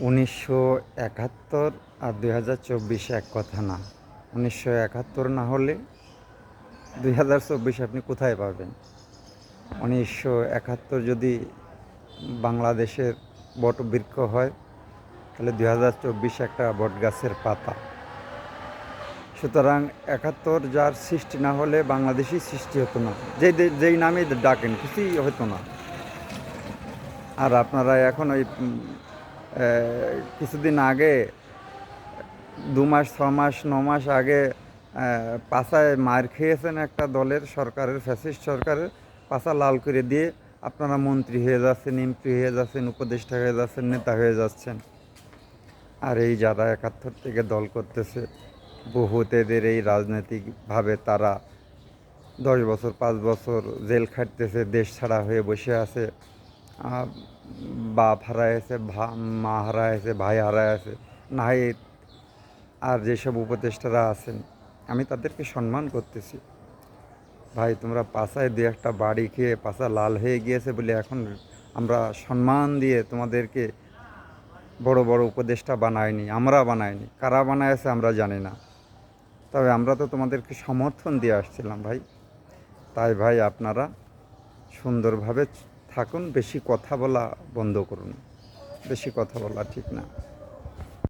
1971 আর 2024 এক কথা না। 1971 না হলে 2024 আপনি কোথায় পাবেন? 1971 যদি বাংলাদেশের বটবৃক্ষ হয়, তাহলে 2024 একটা বটগাছের পাতা। সুতরাং 71 যার সৃষ্টি না হলে বাংলাদেশই সৃষ্টি হতো না, যেই নামে ডাকেন কিছুই হতো না। আর আপনারা এখন ওই কিছুদিন আগে 2 মাস 6 মাস 9 মাস আগে পাছায় মার খেয়েছেন একটা দলের সরকারের, ফ্যাসিস্ট সরকারের। পাছা লাল করে দিয়ে আপনারা মন্ত্রী হয়ে যাচ্ছেন, এমপি হয়ে যাচ্ছেন, উপদেষ্টা হয়ে যাচ্ছেন, নেতা হয়ে যাচ্ছেন। আর এই যারা 71 থেকে দল করতেছে, বহুত এদের এই রাজনৈতিকভাবে তারা 10 বছর 5 বছর জেল খাটতেছে, দেশ ছাড়া হয়ে বসে আছে। বাপ হারাইছে, মা হারাইছে, ভাই হারাইছে, নাহিদ আর যেসব উপদেষ্টারা আছেন, আমি তাদেরকে সম্মান করতেছি। ভাই, তোমরা পাছায় দিয়ে একটা বাড়ি খেয়ে পাছা লাল হয়ে গিয়েছে বলে এখন আমরা সম্মান দিয়ে তোমাদেরকে বড় বড় উপদেষ্টা বানাইনি, আমরা বানাইনি। কারা বানাইছে আমরা জানি না, তবে আমরা তো তোমাদেরকে সমর্থন দিয়ে আসছিলাম ভাই। তাই ভাই, আপনারা সুন্দরভাবে থাকুন, বেশি কথা বলা বন্ধ করুন। বেশি কথা বলা ঠিক না।